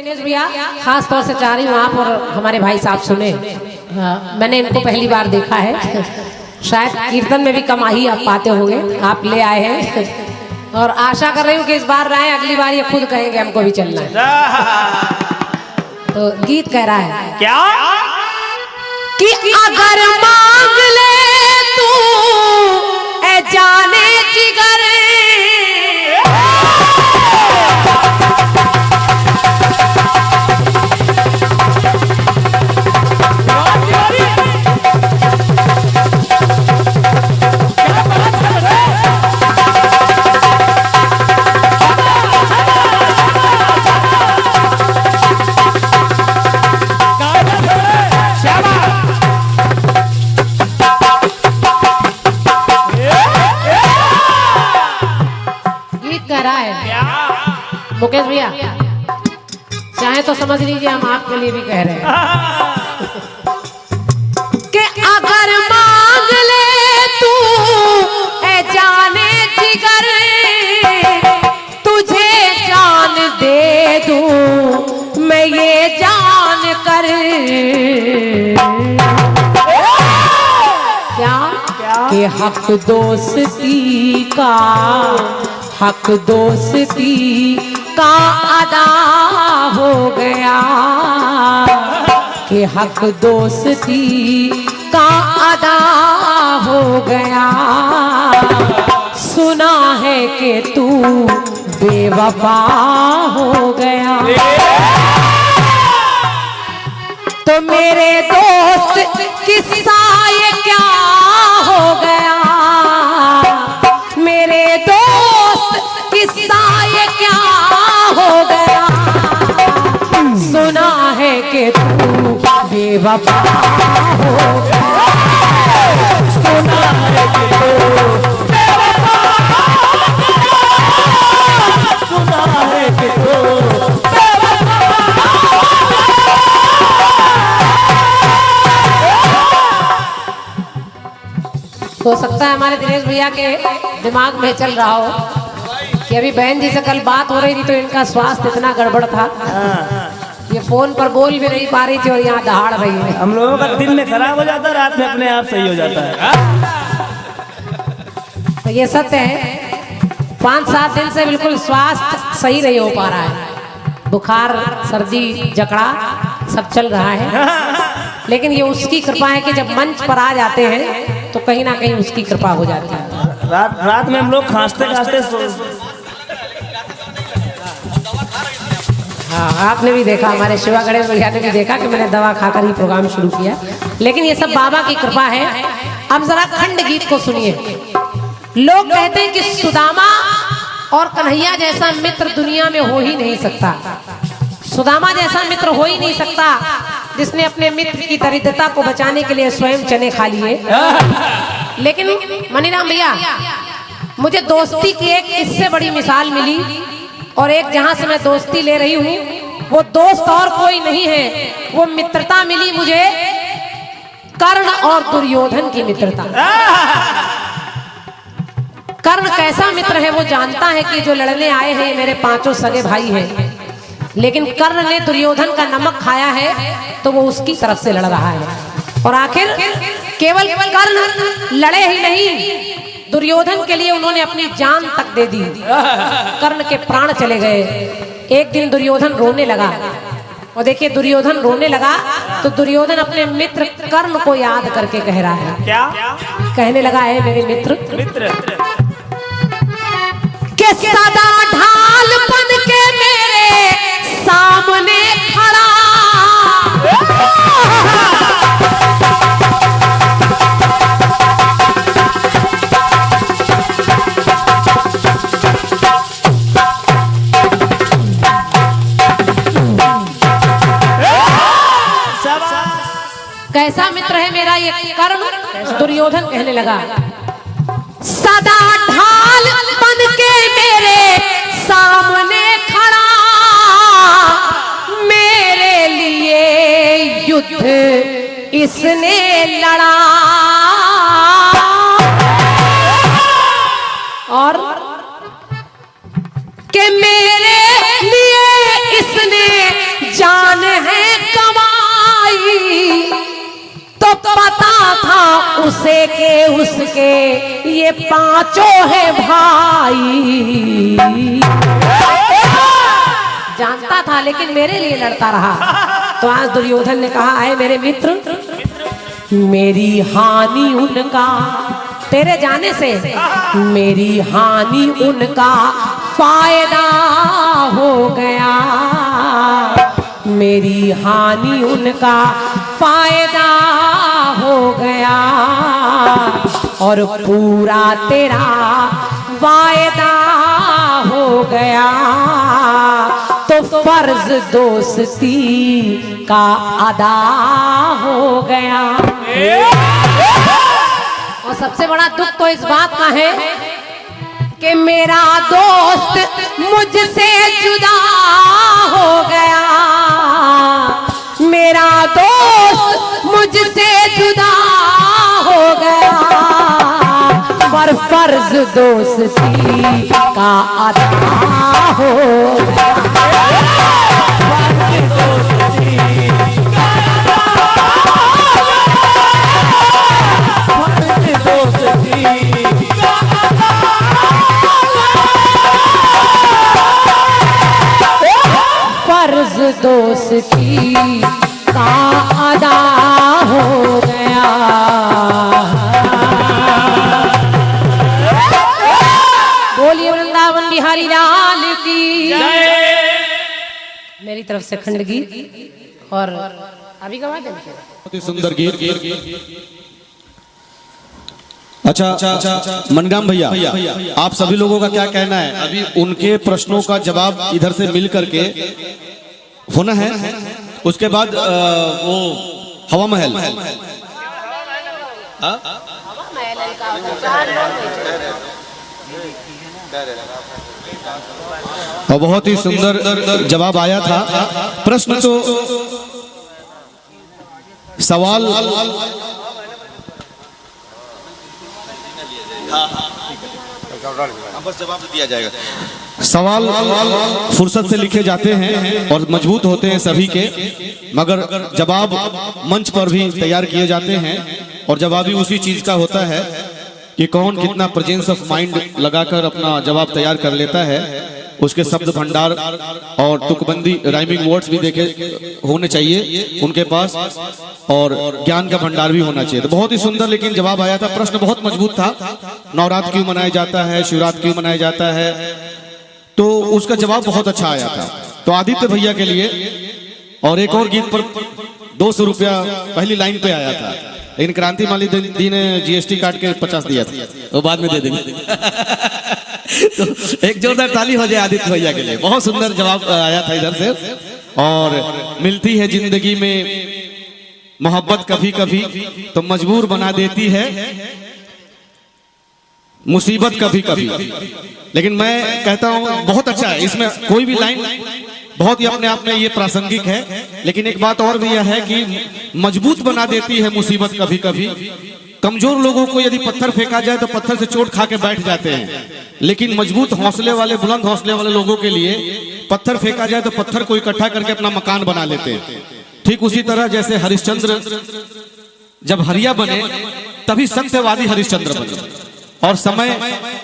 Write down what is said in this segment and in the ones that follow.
दिनेश भैया खास तौर से चाह रही हूँ आप और हमारे भाई साहब सुने। मैंने इनको पहली बार देखा है, शायद कीर्तन में भी कम ही आप पाते होंगे, आप ले आए हैं और आशा कर रही हूँ कि इस बार आए, अगली बार ये खुद कहेंगे हमको भी चलना है। तो गीत कह रहा है क्या कि अगर मांग ले तू ए जाने जिगर, मुकेश भैया चाहे तो समझ लीजिए हम आपके लिए भी कह रहे हैं कि अगर मांग ले तू ए जाने जिगर, तुझे जान दे दूं मैं ये जान कर। क्या कि हक दोस्ती का, हक दोस्ती का अदा हो गया, कि हक दोस्ती का अदा हो गया। सुना है कि तू बेवफा हो गया, तो मेरे दोस्त किस्सा ये क्या हो गया, मेरे दोस्त किस्सा ये क्या हो गया। सुना है कि तू बेवफा हो गया, सुना है कि तू बेवफा हो गया, सुना है कि तू हो सकता है हमारे दिनेश भैया के दिमाग में चल रहा हो कि अभी बहन जी से कल बात हो रही थी तो इनका स्वास्थ्य इतना गड़बड़ था, ये फोन पर बोल भी नहीं पा रही थी और यहाँ दहाड़ रही है। हम लोगों का दिन में खराब हो जाता है, रात में अपने आप सही हो जाता है। तो ये सत्य है, 5-7 दिन से बिल्कुल स्वास्थ्य सही नहीं हो पा रहा है, बुखार सर्दी जकड़ा सब चल रहा है, लेकिन ये उसकी कृपा है कि जब मंच पर आ जाते हैं तो कहीं ना कहीं उसकी कृपा हो जाती है। रात में हम लोग खांसते खांसते हाँ, आपने भी देखा, हमारे शिवा गणेश भैया ने भी देखा कि मैंने दवा खाकर ही प्रोग्राम शुरू किया, लेकिन ये सब बाबा की कृपा है। अब जरा खंड गीत को सुनिए। लोग कहते हैं कि सुदामा और कन्हैया जैसा मित्र दुनिया में हो ही नहीं सकता, सुदामा जैसा मित्र हो ही नहीं सकता जिसने अपने मित्र की दरिद्रता को बचाने के लिए स्वयं चने खा लिए। लेकिन मनीराम भैया, मुझे दोस्ती की एक इससे बड़ी मिसाल मिली, और एक जहां से मैं दोस्ती ले रही हूं वो दोस्त और कोई नहीं है, वो मित्रता मिली मुझे कर्ण और दुर्योधन की मित्रता। कर्ण कैसा मित्र है वो जानता है कि जो लड़ने आए हैं मेरे 5 सगे भाई हैं, लेकिन कर्ण ने दुर्योधन का नमक खाया है तो वो उसकी तरफ से लड़ रहा है, और आखिर केवल कर्ण लड़े ही नहीं, दुर्योधन के लिए उन्होंने अपनी जान तक दे दी, कर्ण के प्राण चले गए। एक दिन दुर्योधन रोने लगा, और देखिए दुर्योधन रोने लगा तो दुर्योधन अपने मित्र कर्ण को याद करके कह रहा है, क्या कहने लगा है मेरे मित्र के सदा ढाल बन के मेरे सामने खड़ा, कैसा मित्र है मेरा ये कर्ण। दुर्योधन कहने लगा, सदा ढाल बन के मेरे सामने खड़ा, मेरे लिए युद्ध इसने लड़ा, और कि मेरे लिए इसने जान है कमाई, तो पता था उसे के उसके ये पांचों है भाई। जानता था लेकिन मेरे लिए लड़ता रहा। तो आज दुर्योधन ने कहा, है मेरे मित्र, मेरी हानि उनका, तेरे जाने से मेरी हानि उनका फायदा हो गया, मेरी हानि उनका फायदा हो गया, और पूरा तेरा वायदा हो गया, तो फर्ज दोस्ती का अदा हो गया। और सबसे बड़ा दुख तो इस बात का है कि मेरा दोस्त मुझसे जुदा हो गया, मेरा दोस्त मुझसे जुदा हो गया, पर फर्ज दोस्ती का अदा हो गया। फर्ज दोस्ती का अदा हो गया। बोलिए वृंदावन बिहारी लाल की मेरी तरफ से खंड गीत। और अभी गवा दें बहुत ही सुंदर गीत। अच्छा मनगाम भैया, आप सभी लोगों का क्या कहना है? अभी उनके प्रश्नों का जवाब इधर से मिल करके होना है, उसके बाद वो हवा महल। और बहुत ही सुंदर जवाब आया था। प्रश्न तो सवाल बस जवाब दिया जाएगा। सवाल फुर्सत से लिखे जाते हैं और मजबूत होते हैं सभी के, मगर जवाब मंच पर भी तैयार किए जाते हैं और जवाब भी उसी चीज का होता है कि कौन कितना प्रेजेंस ऑफ माइंड लगाकर अपना जवाब तैयार कर लेता है। उसके शब्द भंडार और तुकबंदी राइमिंग वर्ड्स भी देखे होने चाहिए उनके पास, और ज्ञान का भंडार भी होना चाहिए। तो बहुत ही सुंदर लेकिन जवाब आया था। प्रश्न बहुत मजबूत था। नवरात्र क्यों मनाया जाता है, शिवरात्रि क्यों मनाया जाता है, तो उसका जवाब बहुत अच्छा आया था। तो आदित्य भैया के लिए और एक और गीत पर 200 रुपया पहली लाइन पे आया था, लेकिन क्रांति माली दी ने जीएसटी काट के 50 दिया था, वो बाद में दे देंगे। तो एक जोरदार ताली हो जाए आदित्य भैया के लिए। बहुत सुंदर जवाब आया था इधर से। और मिलती है जिंदगी में मोहब्बत कभी कभी, तो मजबूर बना देती है मुसीबत कभी कभी। लेकिन मैं कहता हूं बहुत अच्छा है, इसमें कोई भी लाइन बहुत ही अपने आप में ये प्रासंगिक है। लेकिन एक बात और भी यह है कि मजबूत बना देती है मुसीबत कभी कभी। कमजोर लोगों को यदि पत्थर फेंका जाए तो पत्थर से चोट खा के बैठ जाते हैं, लेकिन मजबूत हौसले वाले, बुलंद हौसले वाले लोगों के लिए पत्थर फेंका जाए तो पत्थर को इकट्ठा करके अपना मकान बना लेते हैं। ठीक उसी तरह जैसे हरिश्चंद्र जब हरिया बने तभी सत्यवादी हरिश्चंद्र बने, और समय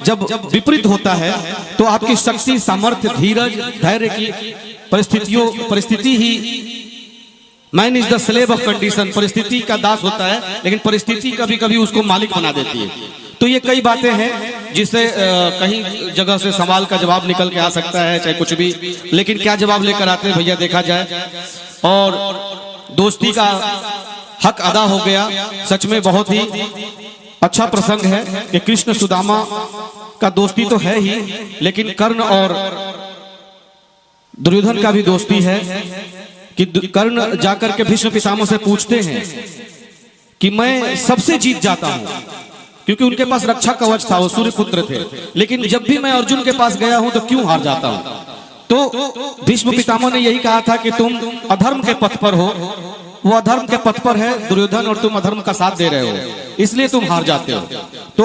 जब विपरीत होता है तो आपकी शक्ति, सामर्थ्य, धीरज, धैर्य की परिस्थिति ही, man is the slave of condition, परिस्थिति का दास होता है, लेकिन परिस्थिति कभी कभी उसको मालिक बना देती है। तो ये कई बातें हैं जिससे कहीं जगह से सवाल का जवाब निकल के आ सकता है, चाहे कुछ भी, लेकिन क्या जवाब लेकर आते हैं भैया देखा जाए। और दोस्ती का हक अदा हो गया। सच में बहुत ही अच्छा प्रसंग है कि कृष्ण सुदामा का दोस्ती तो है ही, लेकिन कर्ण और दुर्योधन का भी दोस्ती है कि कर्ण जाकर के भीष्म पितामह से पूछते हैं कि मैं सबसे जीत जाता हूं, क्योंकि उनके पास रक्षा कवच था, वो सूर्य पुत्र थे, लेकिन जब भी मैं अर्जुन के पास गया हूं तो क्यों हार जाता हूं। तो भीष्म पितामह ने यही कहा था कि तुम अधर्म के पथ पर हो, वो अधर्म के पथ पर है दुर्योधन, और तुम अधर्म का साथ दे रहे हो, इसलिए तुम हार जाते हो। तो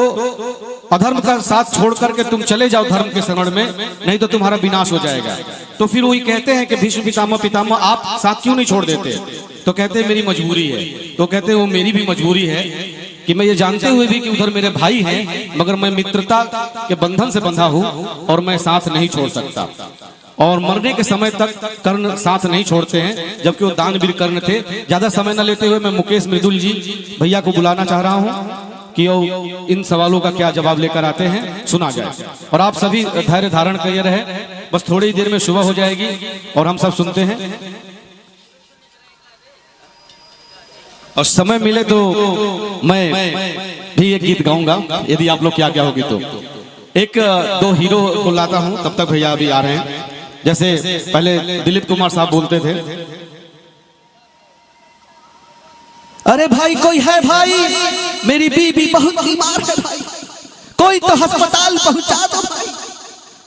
अधर्म का साथ छोड़ करके तुम चले जाओ धर्म के शरण में, नहीं तो तुम्हारा विनाश हो जाएगा। तो फिर वही कहते हैं कि भीष्म पितामह आप साथ क्यों नहीं छोड़ देते? तो कहते हैं मेरी मजबूरी है। तो कहते हैं वो मेरी भी मजबूरी है कि मैं ये जानते हुए भी कि उधर मेरे भाई हैं, मगर मैं मित्रता के बंधन से बंधा हूं और मैं साथ नहीं छोड़ सकता। और मरने के समय तक कर्ण साथ नहीं छोड़ते हैं, जबकि वो दानवीर कर्ण थे। ज्यादा समय न लेते हुए मैं मुकेश मृदुल जी भैया को बुलाना चाह रहा हूं कि वो इन सवालों का क्या जवाब लेकर आते हैं, सुना जाए। और आप सभी धैर्य धारण किए रहे, बस थोड़ी देर में सुबह हो जाएगी और हम सब सुनते हैं। और समय मिले तो मैं भी एक गीत गाऊंगा, यदि आप लोग क्या क्या होगी तो। एक दो हीरो को लाता हूं, तब तक भैया अभी आ रहे हैं। जैसे पहले दिलीप कुमार साहब बोलते थे, अरे भाई कोई है भाई, मेरी बीबी बहुत बीमार है भाई, कोई तो अस्पताल पहुंचा दो भाई।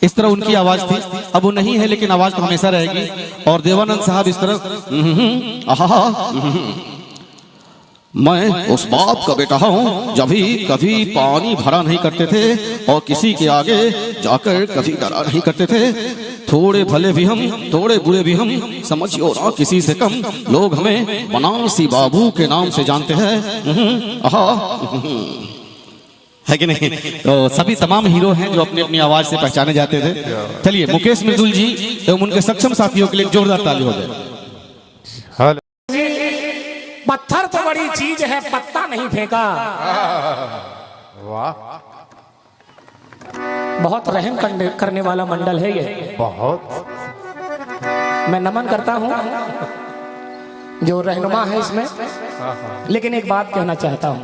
इस तरह उनकी आवाज थी। अब वो नहीं है, लेकिन आवाज तो हमेशा रहेगी। और देवानंद साहब इस तरह, मैं उस बाप का बेटा हूँ जब भी कभी पानी भरा नहीं करते थे और किसी के आगे जाकर कभी डरा नहीं करते थे। थोड़े भले भी हम, थोड़े बुरे भी हम, समझियो ना किसी से कम, लोग हमें बनारसी बाबू के नाम से जानते हैं। है कि नहीं? तो सभी तमाम हीरो हैं जो अपनी अपनी आवाज से पहचाने जाते थे। चलिए मुकेश मृदुल जी एवं उनके सक्षम साथियों के लिए जोरदार ताली हो जाए। पत्थर तो बड़ी चीज है, पत्ता नहीं फेंका। वाह, बहुत रहम करने वाला मंडल है ये। बहुत। मैं नमन करता हूं जो रहनुमा है इसमें। लेकिन एक बात कहना चाहता हूं,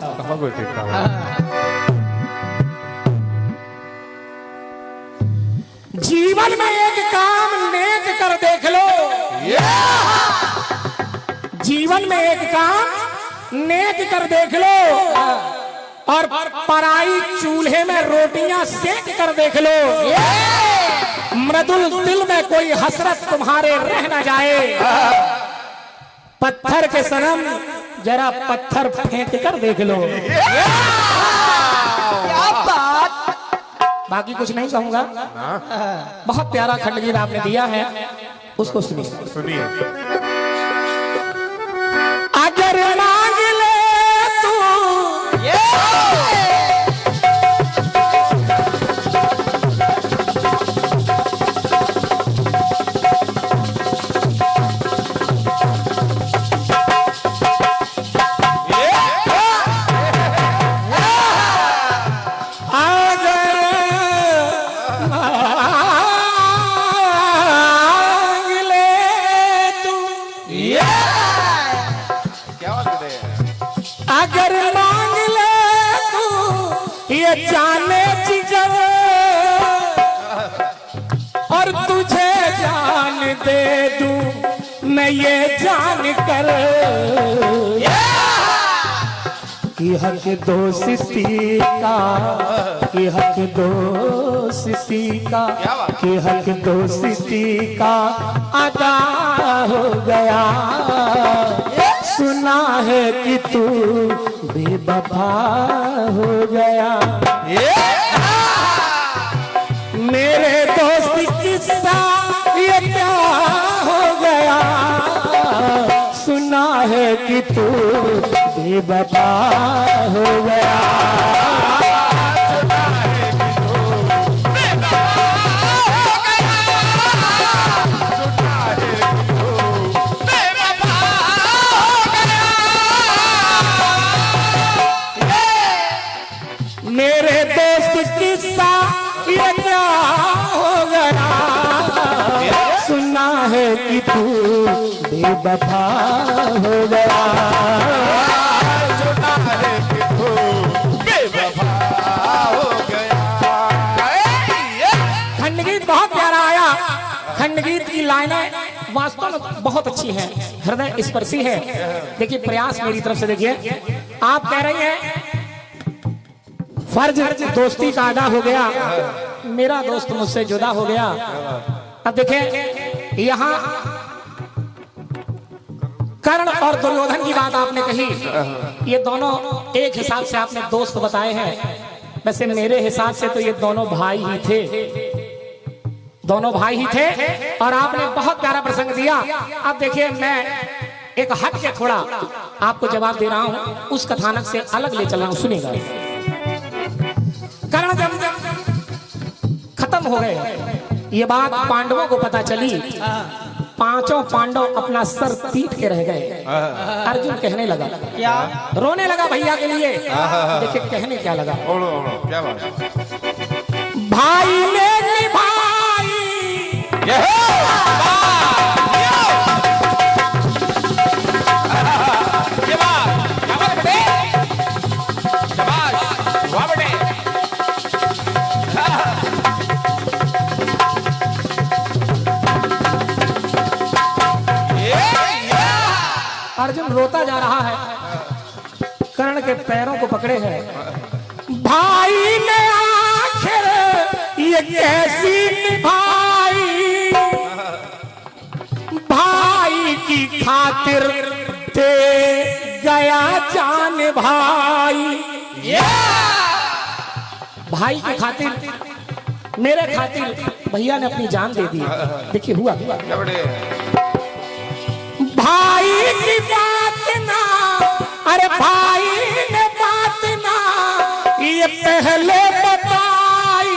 जीवन में एक काम नेक कर देख लो। जीवन में एक काम नेक कर देख लो, और पराई चूल्हे में रोटियां सेक कर देख लो। मृदुल दिल में कोई हसरत तुम्हारे रह न जाए। पत्थर के सनम जरा पत्थर फेंक कर देख लो। बाकी कुछ नहीं कहूंगा। बहुत प्यारा खंडगीत आपने दिया है, उसको सुनिए। अगर मांग ले तू जाने जिगर और तुझे जान दे दूं मैं ये जान कर कि हक दोस्ती का, कि हक दोस्ती का, कि हक दोस्ती का अदा हो गया। सुना है कि तू बेवफा हो गया। मेरे दोस्त किस्सा ये क्या हो गया। सुना है कि तू बेवफा हो गया। मेरे दोस्त किस्सा ये क्या हो गया। सुना है कि तू बेवफा हो गया। सुना है कि तू बेवफा हो गया। खंडगीत बहुत प्यारा आया। खंडगीत की लाइनें वास्तव में बहुत अच्छी हैं, हृदय स्पर्शी है। देखिए प्रयास मेरी तरफ से, देखिए आप कह रही हैं फर्ज दोस्ती का अदा हो गया, मेरा दोस्त मुझसे जुदा हो गया। अब देखें यहाँ कर्ण और दुर्योधन की बात आपने कही, ये दोनों एक हिसाब से आपने दोस्त बताए हैं। वैसे मेरे हिसाब से तो ये दोनों भाई ही थे, दोनों भाई ही थे। और आपने बहुत प्यारा प्रसंग दिया। अब देखिए, मैं एक हट के थोड़ा आपको जवाब दे रहा हूं, उस कथानक से अलग ले चल रहा हूं, सुनिएगा। कर्ण जब खत्म हो गए, ये बात पांडवों को पता चली, पांचों पांडव अपना सर पीट के रह गए। अर्जुन कहने लगा, क्या रोने लगा भैया के लिए। देखिए कहने क्या लगा, क्या बात, भाई ने निभाई अर्जुन रोता जा रहा है, कर्ण के पैरों को पकड़े है। भाई ने आखिर ये कैसी निभाई, भाई की खातिर दे गया जान भाई। भाई की खातिर, मेरे खातिर भैया ने अपनी जान दे दी। देखिए हुआ भाई की बात ना, अरे भाई ने बात ना ये पहले बताई,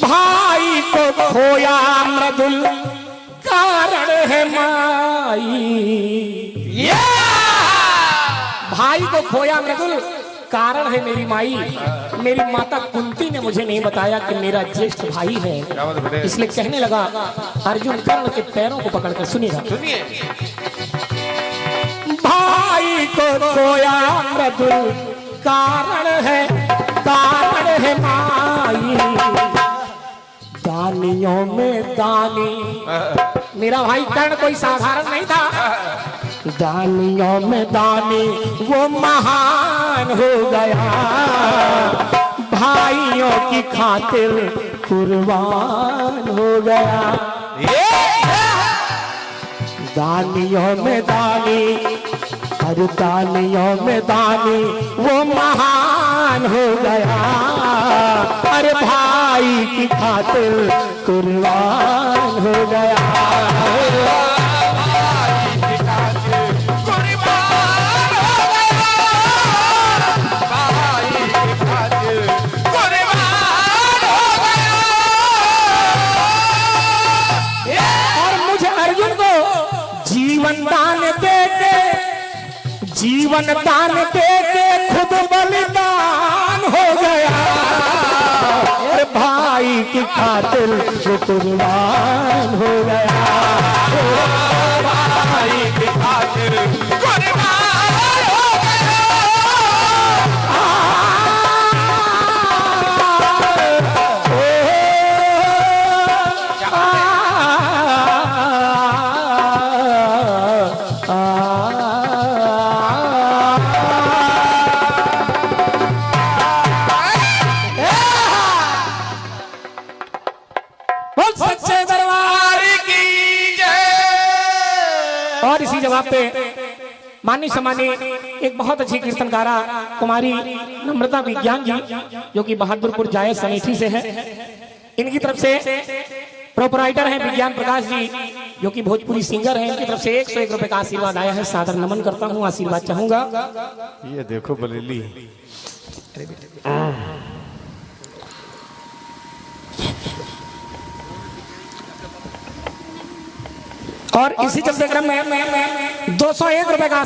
भाई को खोया मृदुल कारण है माई। भाई को खोया मृदुल कारण है मेरी माई। मेरी माता कुंती ने मुझे नहीं बताया कि मेरा ज्येष्ठ भाई है, इसलिए कहने लगा। अर्जुन कर्ण के पैरों को पकड़कर सुनिएगा, भाई को खोया मृदुल कारण है माई। दानियों में दानी, मेरा भाई कर्ण कोई साधारण नहीं था। दानियों में दानी वो महान हो गया, भाइयों की खातिर कुर्बान हो गया। दानियों में दानी, हर दानियों में दानी वो महान हो गया, अरे भाई की खातिर कुर्बान हो गया। जीवन दान दे के खुद बलिदान हो गया, अरे भाई की खातिर वो कुर्बान हो गया। भाई की खातिर कुर्बान हो गया। और इसी जवाब पे माननीय सम्मानीय एक बहुत अच्छी कीर्तनकारा कुमारी नम्रता विज्ञान जी, जो कि बहादुरपुर जायज समेठी से है, इनकी तरफ से प्रोपराइटर हैं विज्ञान प्रकाश जी, जो कि भोजपुरी सिंगर हैं, इनकी तरफ से 101 रुपए का आशीर्वाद आया है। सादर नमन करता हूँ, आशीर्वाद चाहूंगा। ये देखो बलेली, और इसी चलते क्रम में 201 रुपए का